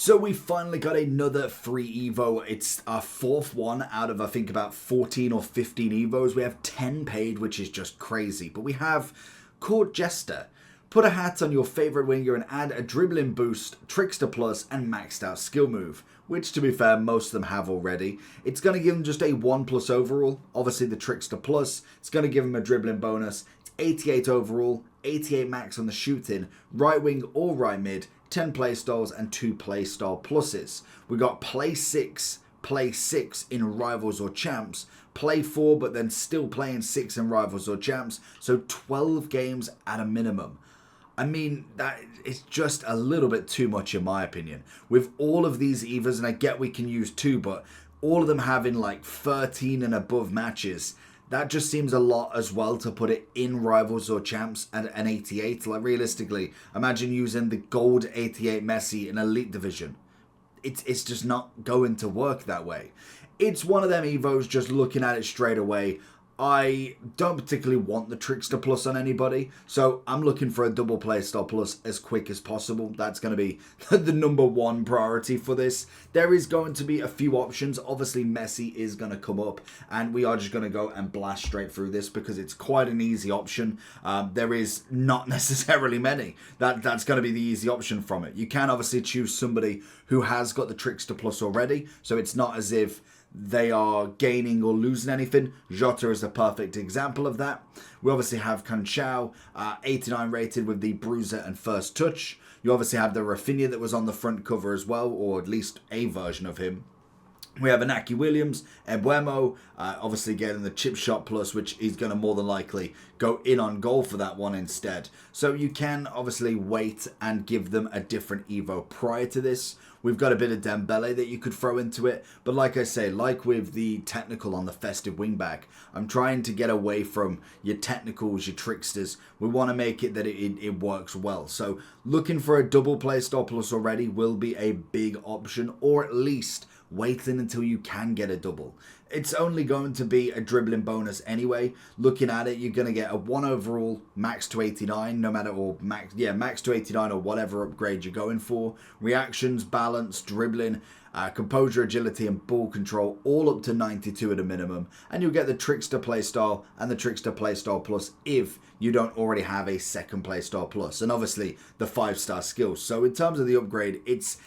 So we finally got another free Evo. It's our fourth one out of I think about 14 or 15 Evos. We have 10 paid, which is just crazy. But we have called Jester. Put a hat on your favorite winger and add a dribbling boost, trickster plus, and maxed out skill move. Which, to be fair, most of them have already. It's going to give them just a 1+ overall. Obviously the trickster plus. It's going to give them a dribbling bonus. It's 88 overall, 88 max on the shooting, right wing or right mid, 10 playstyles and 2 playstyle pluses. We got play 6 in Rivals or Champs, play 4 but then still playing 6 in Rivals or Champs, so 12 games at a minimum. I mean, that is just a little bit too much in my opinion. With all of these Evas, and I get we can use 2, but all of them having like 13 and above matches, that just seems a lot as well to put it in Rivals or Champs at an 88. Like realistically, imagine using the gold 88 Messi in Elite Division. It's just not going to work that way. It's one of them Evos, just looking at it straight away. I don't particularly want the Trickster Plus on anybody, so I'm looking for a double Playstyle Plus as quick as possible. That's going to be the number one priority for this. There is going to be a few options. Obviously, Messi is going to come up, and we are just going to go and blast straight through this because it's quite an easy option. There is not necessarily many. That's going to be the easy option from it. You can obviously choose somebody who has got the Trickster Plus already, so it's not as if they are gaining or losing anything. Jota is a perfect example of that. We obviously have Cancao, 89 rated with the Bruiser and First Touch. You obviously have the Rafinha that was on the front cover as well, or at least a version of him. We have Inaki Williams, Embuemo, obviously getting the chip shot plus, which is going to more than likely go in on goal for that one instead. So you can obviously wait and give them a different Evo prior to this. We've got a bit of Dembele that you could throw into it. But like I say, like with the technical on the festive wingback, I'm trying to get away from your technicals, your tricksters. We want to make it that it works well. So looking for a double playstyle plus already will be a big option, or at least waiting until you can get a double. It's only going to be a dribbling bonus anyway. Looking at it, you're going to get a 1 overall, max to 89, no matter, or max to 89 or whatever upgrade you're going for. Reactions, balance, dribbling, composure, agility, and ball control, all up to 92 at a minimum. And you'll get the Trickster Playstyle and the Trickster Playstyle Plus if you don't already have a second Playstyle Plus. And obviously, the 5-star skills. So in terms of the upgrade, it's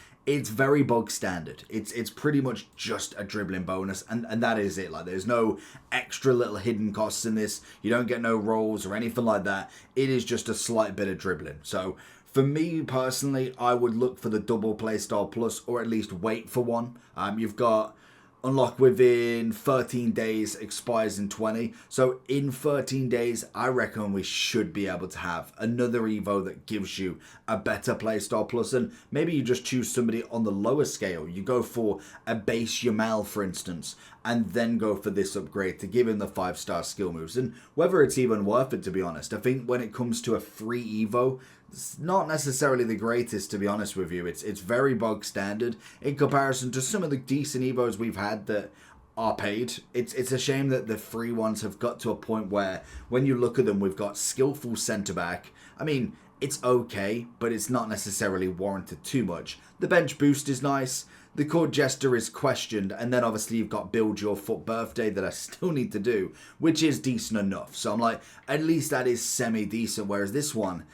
very bog standard. It's pretty much just a dribbling bonus, and that is it. Like, there's no extra little hidden costs in this. You don't get no rolls or anything like that. It is just a slight bit of dribbling. So for me personally, I would look for the double playstyle plus, or at least wait for one. You've got unlock within 13 days, expires in 20. So in 13 days, I reckon we should be able to have another Evo that gives you a better playstyle plus. And maybe you just choose somebody on the lower scale. You go for a base Yamal, for instance, and then go for this upgrade to give him the 5-star skill moves. And whether it's even worth it, to be honest, I think when it comes to a free Evo, it's not necessarily the greatest, to be honest with you. It's very bog standard in comparison to some of the decent Evos we've had that are paid. It's a shame that the free ones have got to a point where when you look at them, we've got skillful centre-back. I mean, it's okay, but it's not necessarily warranted too much. The bench boost is nice. The core Jester is questioned, and then obviously you've got Build Your Foot Birthday that I still need to do, which is decent enough. So I'm like, at least that is semi-decent, whereas this one,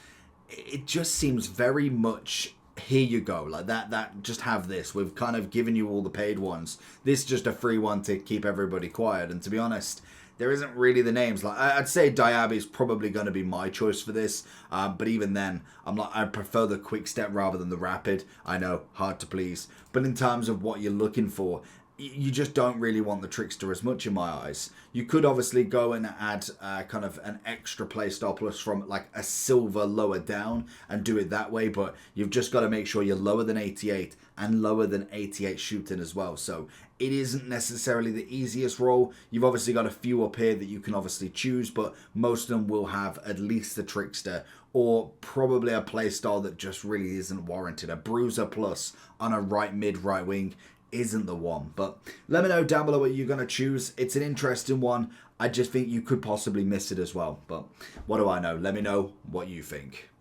it just seems very much, here you go, like that just have this. We've kind of given you all the paid ones. This is just a free one to keep everybody quiet. And to be honest, there isn't really the names. Like, I'd say Diaby is probably going to be my choice for this. But even then, I prefer the quick step rather than the rapid. I know, hard to please. But in terms of what you're looking for, you just don't really want the Trickster as much in my eyes. You could obviously go and add kind of an extra playstyle plus from like a silver lower down and do it that way, but you've just got to make sure you're lower than 88 and lower than 88 shooting as well. So it isn't necessarily the easiest role. You've obviously got a few up here that you can obviously choose, but most of them will have at least the Trickster or probably a playstyle that just really isn't warranted. A Bruiser plus on a right mid, right wing isn't the one. But let me know down below what you're going to choose. It's an interesting one. I just think you could possibly miss it as well. But what do I know? Let me know what you think.